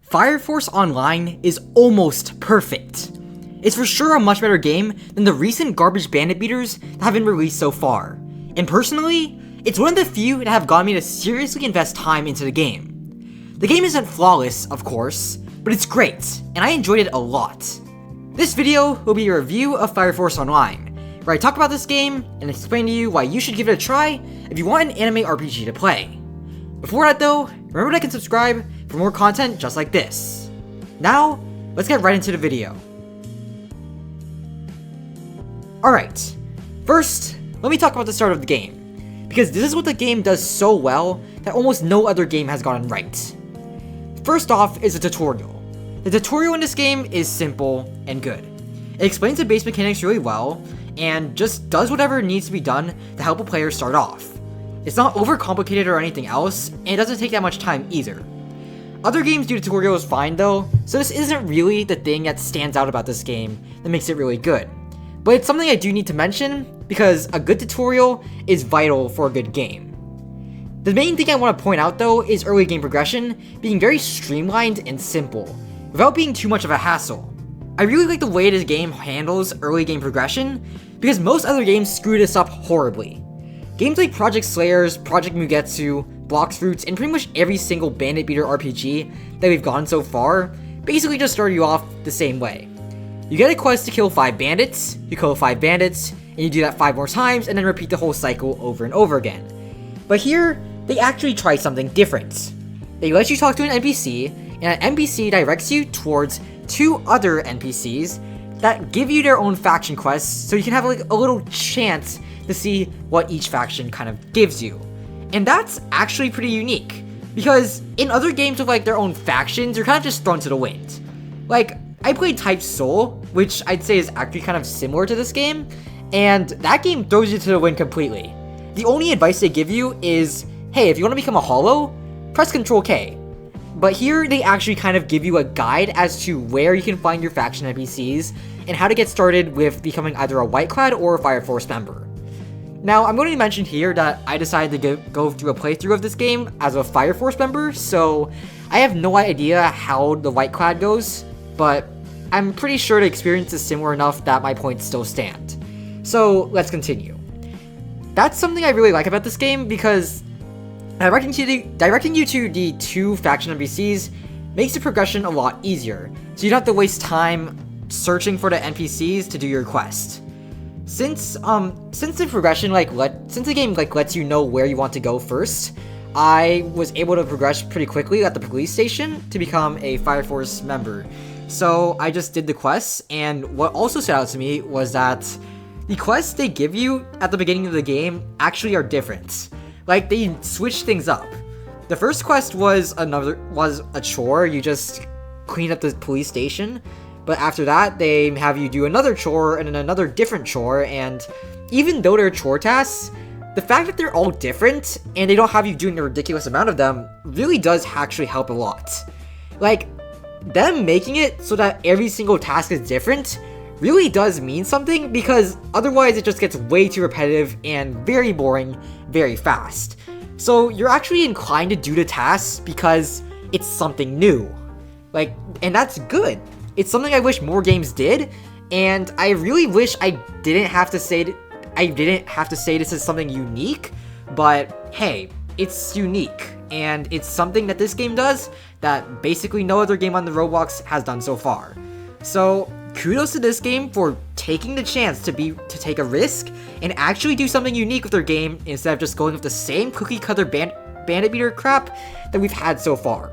Fire Force Online is almost perfect. It's for sure a much better game than the recent garbage bandit beaters that have been released so far. And personally, it's one of the few that have gotten me to seriously invest time into the game. The game isn't flawless, of course, but it's great, and I enjoyed it a lot. This video will be a review of Fire Force Online, where I talk about this game and explain to you why you should give it a try if you want an anime RPG to play. Before that though, remember to like and subscribe for more content just like this. Now, let's get right into the video. Alright, first, let me talk about the start of the game, because this is what the game does so well that almost no other game has gotten right. First off is the tutorial. The tutorial in this game is simple and good. It explains the base mechanics really well, and just does whatever needs to be done to help a player start off. It's not overcomplicated or anything else, and it doesn't take that much time either. Other games do tutorials fine though, so this isn't really the thing that stands out about this game that makes it really good. But it's something I do need to mention, because a good tutorial is vital for a good game. The main thing I want to point out though is early game progression being very streamlined and simple, without being too much of a hassle. I really like the way this game handles early game progression, because most other games screw this up horribly. Games like Project Slayers, Project Mugetsu, Blox Fruits, and pretty much every single bandit beater RPG that we've gotten so far basically just start you off the same way. You get a quest to kill 5 bandits, you kill 5 bandits, and you do that 5 more times and then repeat the whole cycle over and over again. But here, they actually try something different. They let you talk to an NPC, and an NPC directs you towards 2 other NPCs that give you their own faction quests, so you can have like a little chance to see what each faction kind of gives you. And that's actually pretty unique, because in other games with like their own factions, you're kind of just thrown to the wind. Like, I played Type Soul, which I'd say is actually kind of similar to this game, and that game throws you to the wind completely. The only advice they give you is, hey, if you want to become a Hollow, press Ctrl K. But here, they actually kind of give you a guide as to where you can find your faction NPCs, and how to get started with becoming either a Whiteclad or a Fire Force member. Now, I'm going to mention here that I decided to go through a playthrough of this game as a Fire Force member, so I have no idea how the Whiteclad goes, but I'm pretty sure the experience is similar enough that my points still stand. So, let's continue. That's something I really like about this game, because directing you to the 2 faction NPCs makes the progression a lot easier, so you don't have to waste time searching for the NPCs to do your quest. Since the progression since the game lets you know where you want to go first, I was able to progress pretty quickly at the police station to become a Fire Force member. So I just did the quests, and what also stood out to me was that the quests they give you at the beginning of the game actually are different. Like, they switch things up. The first quest was a chore. You just clean up the police station. But after that, they have you do another chore and then another different chore, and even though they're chore tasks, the fact that they're all different and they don't have you doing a ridiculous amount of them really does actually help a lot. Like, them making it so that every single task is different really does mean something, because otherwise it just gets way too repetitive and very boring very fast. So you're actually inclined to do the tasks because it's something new. And that's good. It's something I wish more games did, and I really wish I didn't have to say this is something unique, but hey, it's unique, and it's something that this game does that basically no other game on the Roblox has done so far. So kudos to this game for taking the chance to take a risk and actually do something unique with their game instead of just going with the same cookie cutter bandit beater crap that we've had so far.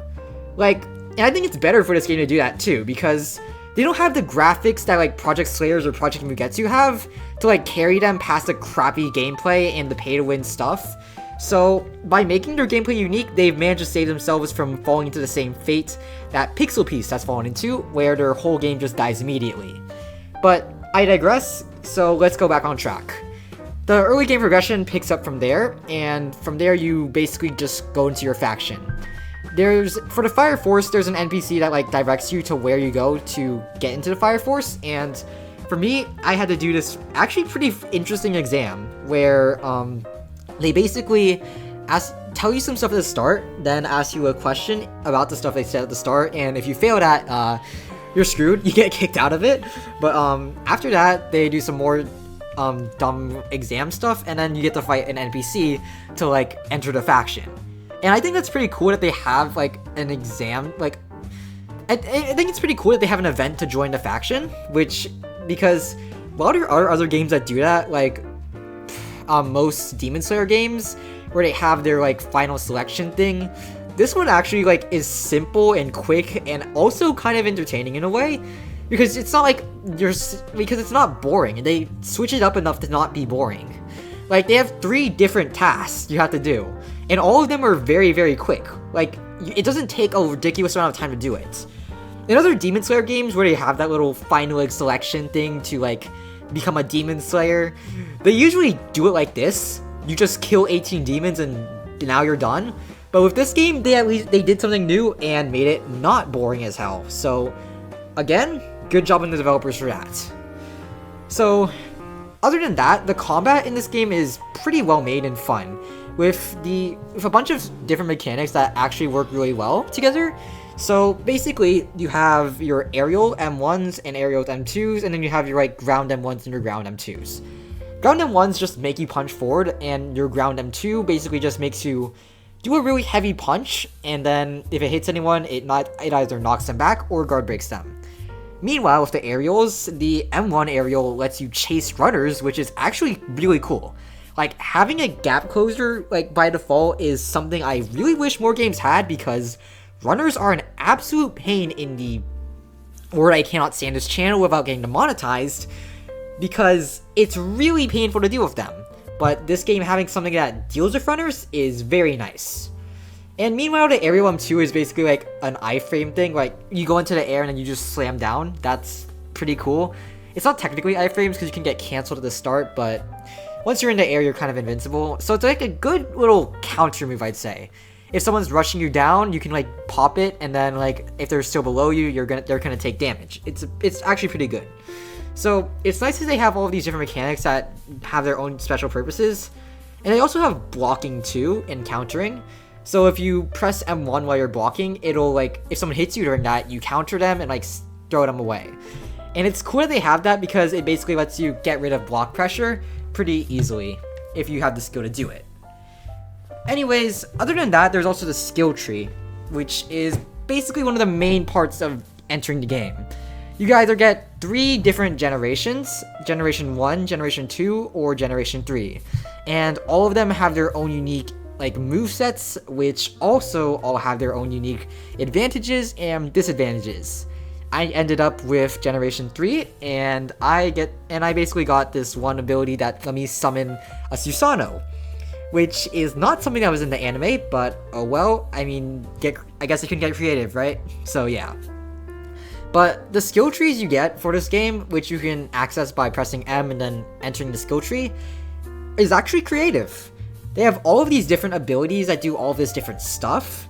And I think it's better for this game to do that too, because they don't have the graphics that like Project Slayers or Project Mugetsu have to like carry them past the crappy gameplay and the pay to win stuff. So by making their gameplay unique, they've managed to save themselves from falling into the same fate that Pixel Piece has fallen into, where their whole game just dies immediately. But I digress, so let's go back on track. The early game progression picks up from there, and from there you basically just go into your faction. For the Fire Force, there's an NPC that like directs you to where you go to get into the Fire Force, and for me, I had to do this actually pretty interesting exam where they basically tell you some stuff at the start, then ask you a question about the stuff they said at the start, and if you fail that, you're screwed. You get kicked out of it. But after that, they do some more dumb exam stuff, and then you get to fight an NPC to like enter the faction. And I think that's pretty cool that they have like an exam. Like, I think it's pretty cool that they have an event to join the faction, because while there are other games that do that, like most Demon Slayer games where they have their like final selection thing, this one actually like is simple and quick and also kind of entertaining in a way, because it's not like because it's not boring, and they switch it up enough to not be boring. Like, they have 3 different tasks you have to do, and all of them are very, very quick. Like, it doesn't take a ridiculous amount of time to do it. In other Demon Slayer games where they have that little final like selection thing to like become a Demon Slayer, they usually do it like this. You just kill 18 demons and now you're done. But with this game, they did something new and made it not boring as hell. So again, good job on the developers for that. So other than that, the combat in this game is pretty well made and fun, with a bunch of different mechanics that actually work really well together. So basically, you have your aerial M1s and aerial M2s, and then you have your like ground M1s and your ground M2s. Ground M1s just make you punch forward, and your ground M2 basically just makes you do a really heavy punch, and then if it hits anyone, it either knocks them back or guard breaks them. Meanwhile, with the aerials, the M1 aerial lets you chase runners, which is actually really cool. Like, having a gap closer like by default is something I really wish more games had, because runners are an absolute pain in the word I cannot stand this channel without getting demonetized, because it's really painful to deal with them. But this game having something that deals with runners is very nice. And meanwhile, the aerial M2 is basically like an iframe thing. Like, you go into the air and then you just slam down. That's pretty cool. It's not technically iframes because you can get cancelled at the start, but once you're in the air, you're kind of invincible. So it's like a good little counter move, I'd say. If someone's rushing you down, you can like pop it, and then like if they're still below you, they're gonna take damage. It's actually pretty good. So it's nice that they have all of these different mechanics that have their own special purposes, and they also have blocking too and countering. So if you press M1 while you're blocking, it'll like, if someone hits you during that, you counter them and like throw them away. And it's cool that they have that, because it basically lets you get rid of block pressure pretty easily if you have the skill to do it. Anyways, other than that, there's also the skill tree, which is basically one of the main parts of entering the game. You can either get 3 different generations, Generation 1, Generation 2, or Generation 3. And all of them have their own unique like movesets, which also all have their own unique advantages and disadvantages. I ended up with Generation 3, and I basically got this one ability that let me summon a Susanoo, which is not something that was in the anime, but oh well, I mean, I guess you can get creative, right? So yeah. But the skill trees you get for this game, which you can access by pressing M and then entering the skill tree, is actually creative. They have all of these different abilities that do all of this different stuff,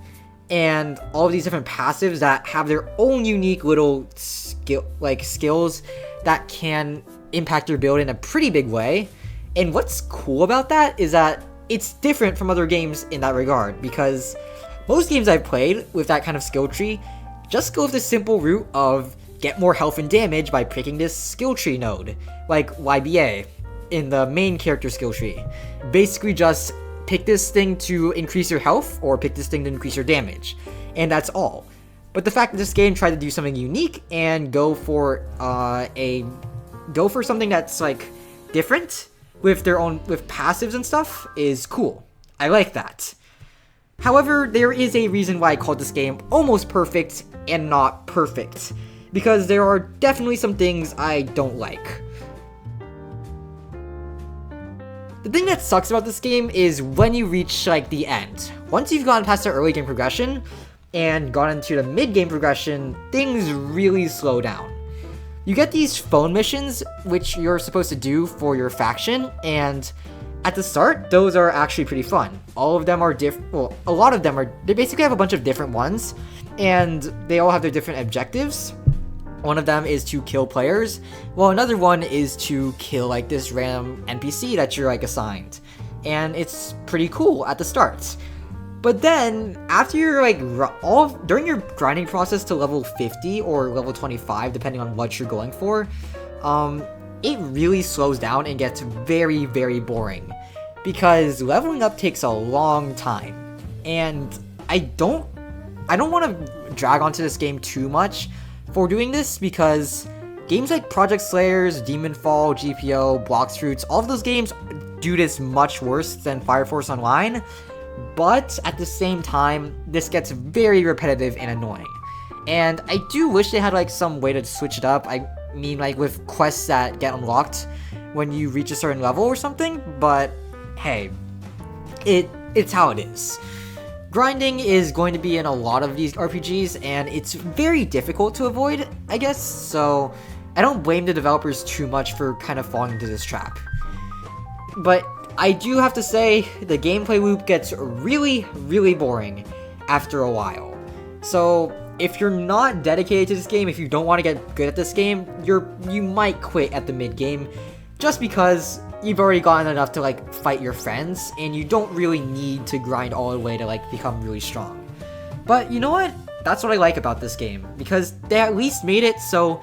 and all of these different passives that have their own unique little skills that can impact your build in a pretty big way. And what's cool about that is that it's different from other games in that regard, because most games I've played with that kind of skill tree just go with the simple route of get more health and damage by picking this skill tree node, like YBA in the main character skill tree. Basically just pick this thing to increase your health, or pick this thing to increase your damage, and that's all. But the fact that this game tried to do something unique and go for something that's like different with passives and stuff is cool. I like that. However, there is a reason why I called this game almost perfect and not perfect, because there are definitely some things I don't like. The thing that sucks about this game is when you reach like the end. Once you've gotten past the early game progression and gone into the mid game progression, things really slow down. You get these phone missions which you're supposed to do for your faction, and at the start, those are actually pretty fun. All of them are different. Well, a lot of them are. They basically have a bunch of different ones, and they all have their different objectives. One of them is to kill players, while another one is to kill like this random NPC that you're like assigned. and it's pretty cool at the start. But then, after you're like, during your grinding process to level 50 or level 25, depending on what you're going for, it really slows down and gets very, very boring. Because leveling up takes a long time. And I don't want to drag onto this game too much for doing this, because games like Project Slayers, Demonfall, GPO, Blox Fruits, all of those games do this much worse than Fire Force Online. But at the same time, this gets very repetitive and annoying. And I do wish they had like some way to switch it up. I mean, like with quests that get unlocked when you reach a certain level or something, but hey, it's how it is. Grinding is going to be in a lot of these RPGs, and it's very difficult to avoid, I guess, so I don't blame the developers too much for kind of falling into this trap. But I do have to say, the gameplay loop gets really, really boring after a while. So if you're not dedicated to this game, if you don't want to get good at this game, you might quit at the mid-game, just because you've already gotten enough to like fight your friends, and you don't really need to grind all the way to like become really strong. But you know what? That's what I like about this game, because they at least made it so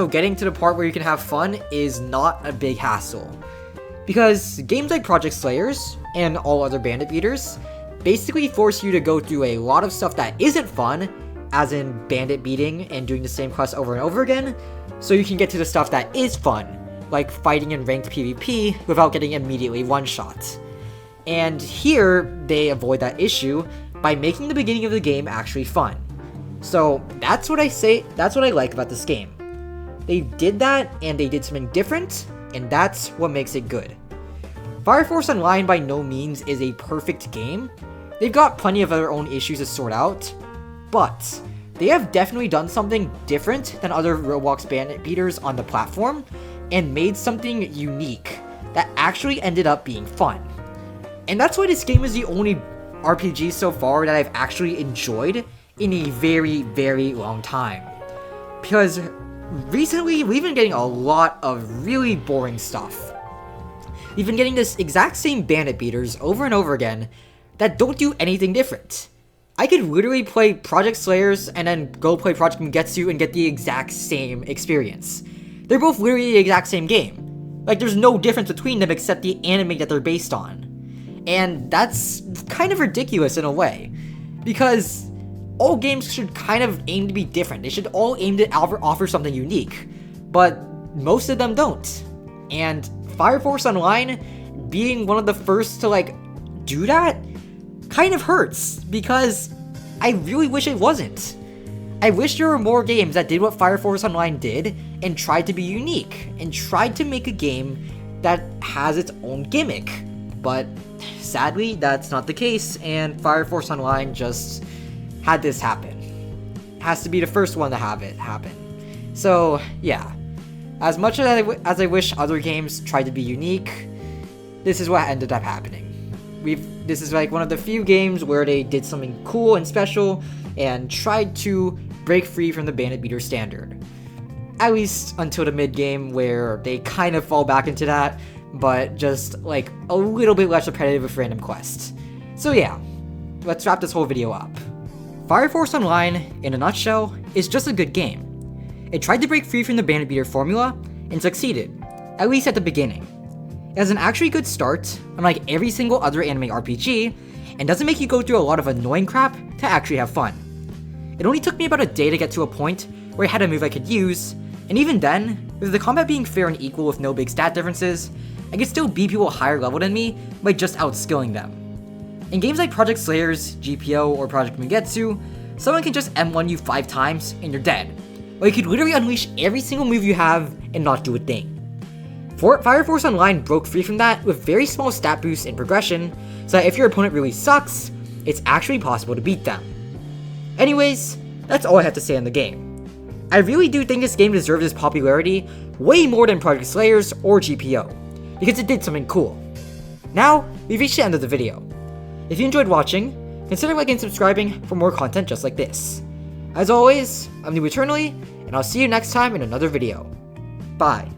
getting to the part where you can have fun is not a big hassle. Because games like Project Slayers and all other bandit beaters basically force you to go through a lot of stuff that isn't fun, as in bandit beating and doing the same quest over and over again, so you can get to the stuff that is fun, like fighting in ranked PvP without getting immediately one-shot. And here, they avoid that issue by making the beginning of the game actually fun. So that's what I like about this game. They did that, and they did something different, and that's what makes it good. Fire Force Online by no means is a perfect game. They've got plenty of their own issues to sort out, but they have definitely done something different than other Roblox bandit beaters on the platform, and made something unique that actually ended up being fun. And that's why this game is the only RPG so far that I've actually enjoyed in a very, very long time. Because recently, we've been getting a lot of really boring stuff. We've been getting this exact same bandit beaters over and over again that don't do anything different. I could literally play Project Slayers and then go play Project Mangetsu and get the exact same experience. They're both literally the exact same game. Like, there's no difference between them except the anime that they're based on. And that's kind of ridiculous in a way, because all games should kind of aim to be different. They should all aim to offer something unique, but most of them don't. And Fire Force Online being one of the first to like do that kind of hurts, because I really wish it wasn't. I wish there were more games that did what Fire Force Online did and tried to be unique and tried to make a game that has its own gimmick. But sadly, that's not the case, and Fire Force Online just had this happen. It has to be the first one to have it happen. So yeah, as much as I wish other games tried to be unique, this is what ended up happening. This is like one of the few games where they did something cool and special and tried to break free from the bandit beater standard. At least until the mid-game, where they kind of fall back into that, but just like a little bit less repetitive with random quests. So yeah, let's wrap this whole video up. Fire Force Online, in a nutshell, is just a good game. It tried to break free from the bandit beater formula, and succeeded, at least at the beginning. It has an actually good start, unlike every single other anime RPG, and doesn't make you go through a lot of annoying crap to actually have fun. It only took me about a day to get to a point where I had a move I could use, and even then, with the combat being fair and equal with no big stat differences, I could still beat people higher level than me by just outskilling them. In games like Project Slayers, GPO, or Project Mangetsu, someone can just M1 you 5 times and you're dead, or you could literally unleash every single move you have and not do a thing. Fire Force Online broke free from that with very small stat boosts and progression, so that if your opponent really sucks, it's actually possible to beat them. Anyways, that's all I have to say on the game. I really do think this game deserves its popularity way more than Project Slayers or GPO, because it did something cool. Now, we've reached the end of the video. If you enjoyed watching, consider liking and subscribing for more content just like this. As always, I'm New Eternally, and I'll see you next time in another video. Bye.